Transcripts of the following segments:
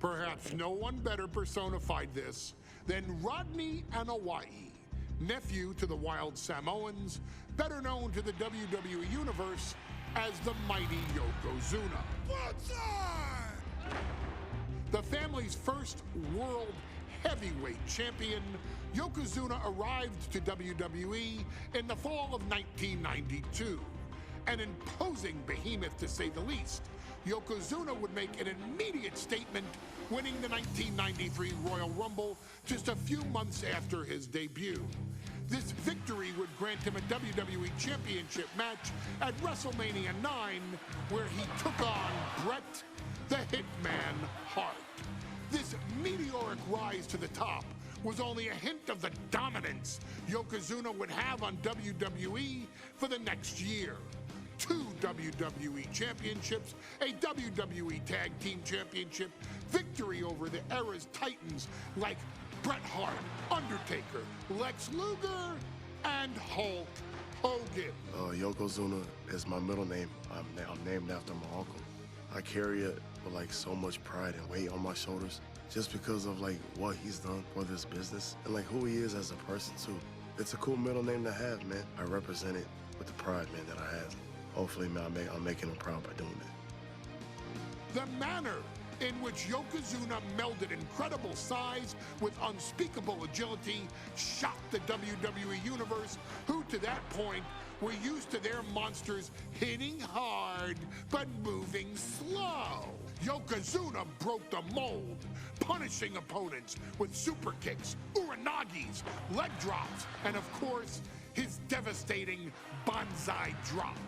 Perhaps no one better personified this than Rodney Anoa'i, nephew to the Wild Samoans, better known to the WWE Universe as the mighty Yokozuna. The family's first world heavyweight champion, Yokozuna arrived to WWE in the fall of 1992. An imposing behemoth, to say the least, Yokozuna would make an immediate statement, winning the 1993 Royal Rumble just a few months after his debut. This victory would grant him a WWE Championship match at WrestleMania 9, where he took on Bret the Hitman Hart. This meteoric rise to the top was only a hint of the dominance Yokozuna would have on WWE for the next year. 2 WWE championships, a WWE Tag Team Championship, victory over the era's titans like Bret Hart, Undertaker, Lex Luger, and Hulk Hogan. Yokozuna is my middle name. I'm named after my uncle. I carry it with like so much pride and weight on my shoulders just because of like what he's done for this business and like who he is as a person too. It's a cool middle name to have, man. I represent it with the pride, man, that I have. Hopefully, man, I'm making him proud by doing it. The manner in which Yokozuna melded incredible size with unspeakable agility shocked the WWE Universe, who to that point were used to their monsters hitting hard but moving slow. Yokozuna broke the mold, punishing opponents with super kicks, uranagis, leg drops, and of course, his devastating Banzai drop.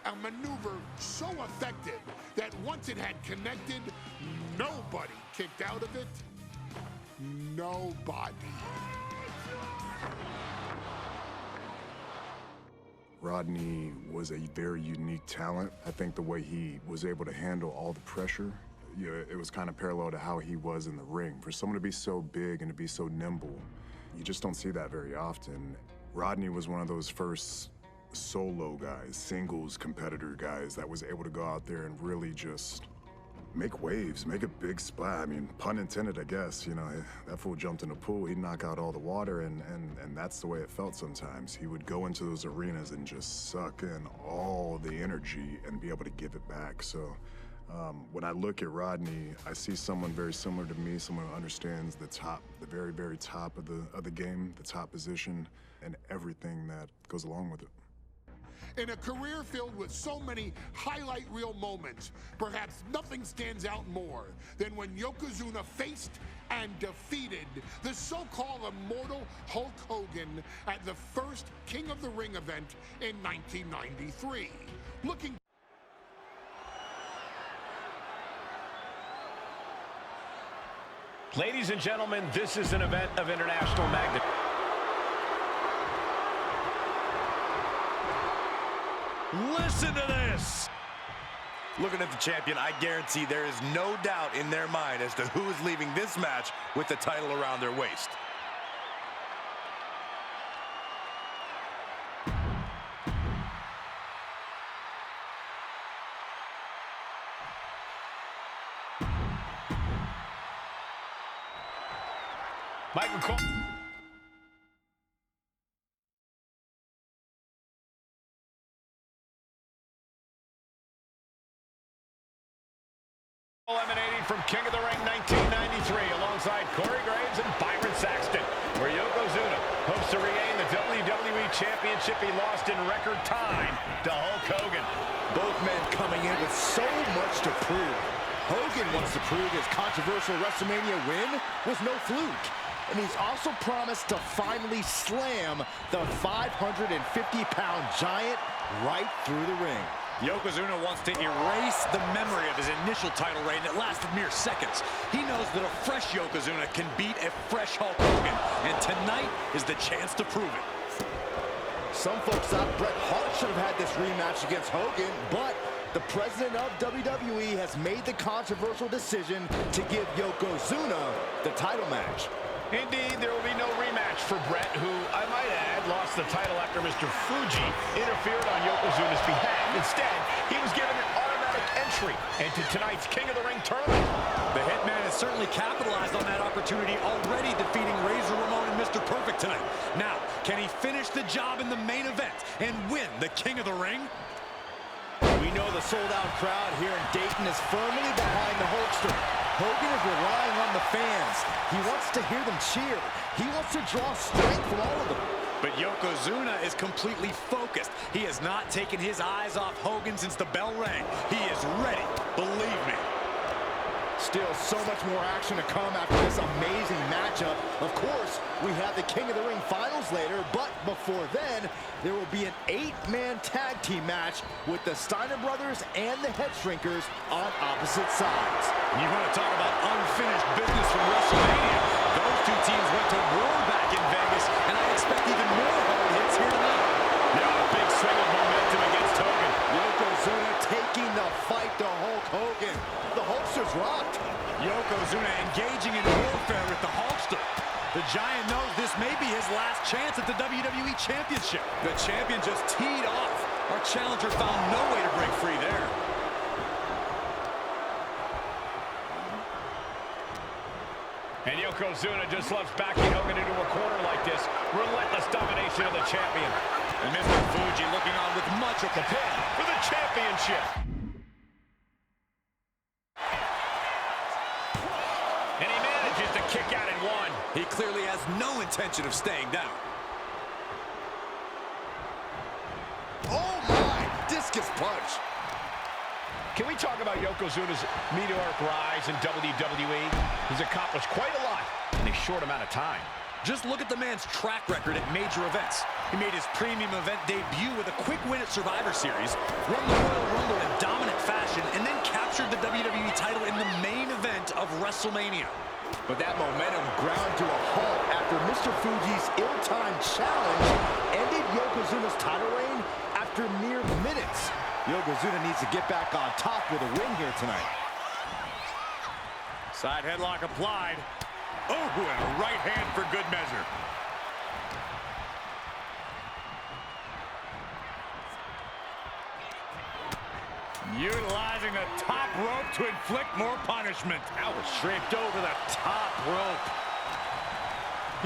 A maneuver so effective that once it had connected, nobody kicked out of it. Nobody. Rodney was a very unique talent. I think the way he was able to handle all the pressure, it was kind of parallel to how he was in the ring. For someone to be so big and to be so nimble, you just don't see that very often. Rodney was one of those first solo guys, singles competitor guys that was able to go out there and really just make waves, make a big splash. I mean, pun intended, I guess. You know, that fool jumped in the pool, he'd knock out all the water, and that's the way it felt sometimes. He would go into those arenas and just suck in all the energy and be able to give it back. So when I look at Rodney, I see someone very similar to me, someone who understands the top, the very, very top of the game, the top position, and everything that goes along with it. In a career filled with so many highlight reel moments, perhaps nothing stands out more than when Yokozuna faced and defeated the so-called immortal Hulk Hogan at the first King of the Ring event in 1993. Ladies and gentlemen, this is an event of international magnitude. Listen to this! Looking at the champion, I guarantee there is no doubt in their mind as to who is leaving this match with the title around their waist. Michael Cole. Eliminated from King of the Ring 1993 alongside Corey Graves and Byron Saxton, where Yokozuna hopes to regain the WWE Championship he lost in record time to Hulk Hogan. Both men coming in with so much to prove. Hogan wants to prove his controversial WrestleMania win was no fluke. And he's also promised to finally slam the 550-pound giant right through the ring. Yokozuna wants to erase the memory of his initial title reign that lasted mere seconds. He knows that a fresh Yokozuna can beat a fresh Hulk Hogan, and tonight is the chance to prove it. Some folks thought Bret Hart should have had this rematch against Hogan, but the president of WWE has made the controversial decision to give Yokozuna the title match. Indeed, there will be no rematch for Bret, who, I might add, lost the title after Mr. Fuji interfered on Yokozuna's behalf. Instead, he was given an automatic entry into tonight's King of the Ring tournament. The Hitman is certainly capitalized on that opportunity, already defeating Razor Ramon and Mr. Perfect tonight. Now, can he finish the job in the main event and win the King of the Ring? We know the sold-out crowd here in Dayton is firmly behind the Hulkster. Hogan is relying on the fans. He wants to hear them cheer. He wants to draw strength from all of them. But Yokozuna is completely focused. He has not taken his eyes off Hogan since the bell rang. He is ready, believe me. Still so much more action to come after this amazing matchup. Of course, we have the King of the Ring finals later, but before then, there will be an 8-man tag team match with the Steiner brothers and the Head Shrinkers on opposite sides. You want to talk about unfinished business from WrestleMania? Those two teams went to war back in Vegas, and I expect even more hard hits here tonight. Now a big swing of momentum against Hogan. Yokozuna taking the fight to Hulk Hogan. The Hulkster's rocked. Yokozuna engaging in warfare with the Hulkster. The Giant knows this may be his last chance at the WWE Championship. The champion just teed off. Our challenger found no way to break free there. And Yokozuna just loves backing Hogan into a corner like this. Relentless domination of the champion. And Mr. Fuji looking on with much of the Pin for the championship. And he manages to kick out in one. He clearly has no intention of staying down. Oh my! Discus punch. Can we talk about Yokozuna's meteoric rise in WWE? He's accomplished quite a lot in a short amount of time. Just look at the man's track record at major events. He made his premium event debut with a quick win at Survivor Series, won the Royal Rumble in dominant fashion, and then captured the WWE title in the main event of WrestleMania. But that momentum ground to a halt after Mr. Fuji's ill-timed challenge ended Yokozuna's title reign after mere minutes. Yokozuna needs to get back on top with a win here tonight. Side headlock applied. Oh, and a right hand for good measure. Utilizing the top rope to inflict more punishment. That was draped over the top rope.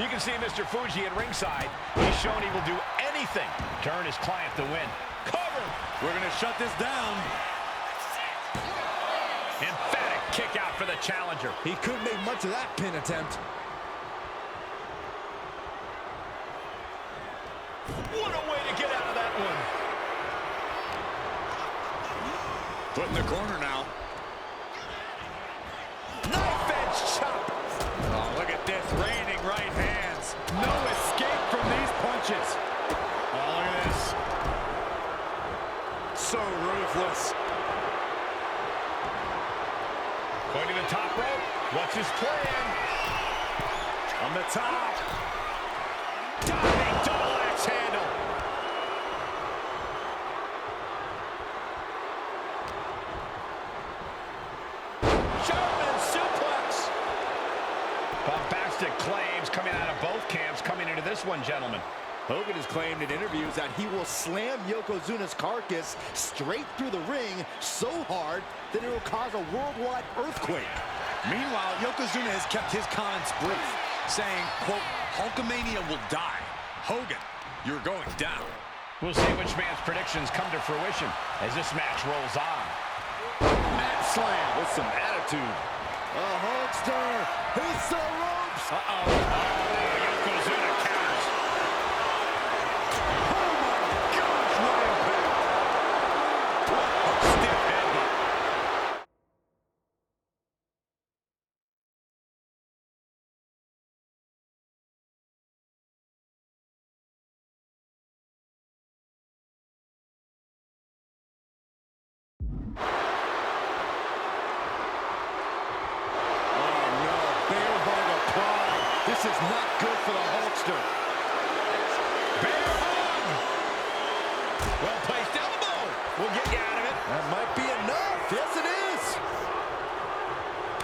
You can see Mr. Fuji at ringside. He's shown he will do anything to earn his client the win. Cover! We're going to shut this down. Emphatic kick out for the challenger. He couldn't make much of that pin attempt. What a way to get out of that one. Put in the corner now. Knife edge chop. Oh, look at this. Raining right hands. No escape from these punches. Oh, look at this. So ruthless. Going to the top rope. What's his plan? On the top. Diving double axe handle. German suplex. Bombastic claims coming out of both camps coming into this one, gentlemen. Hogan has claimed in interviews that he will slam Yokozuna's carcass straight through the ring so hard that it will cause a worldwide earthquake. Meanwhile, Yokozuna has kept his comments brief, saying, quote, Hulkamania will die. Hogan, you're going down. We'll see which man's predictions come to fruition as this match rolls on. Mat slam with some attitude. A Hulkster hits the ropes. Uh-oh. Yokozuna counters. Oh my gosh, what impact! Stiff headbutt. This is not good for the Hulkster. Bear hug. Well-placed elbow. We'll get you out of it. That might be enough. Yes, it is.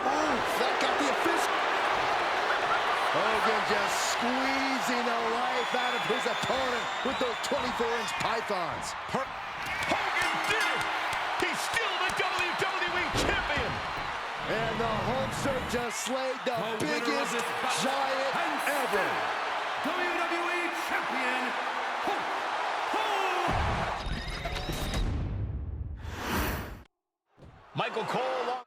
Oh, that got the official. Hogan just squeezing the life out of his opponent with those 24-inch pythons. Hogan did it. He's still the WWE champion. And the Hulkster just slayed the biggest giant ever. WWE Champion, Hulk Hogan! Michael Cole.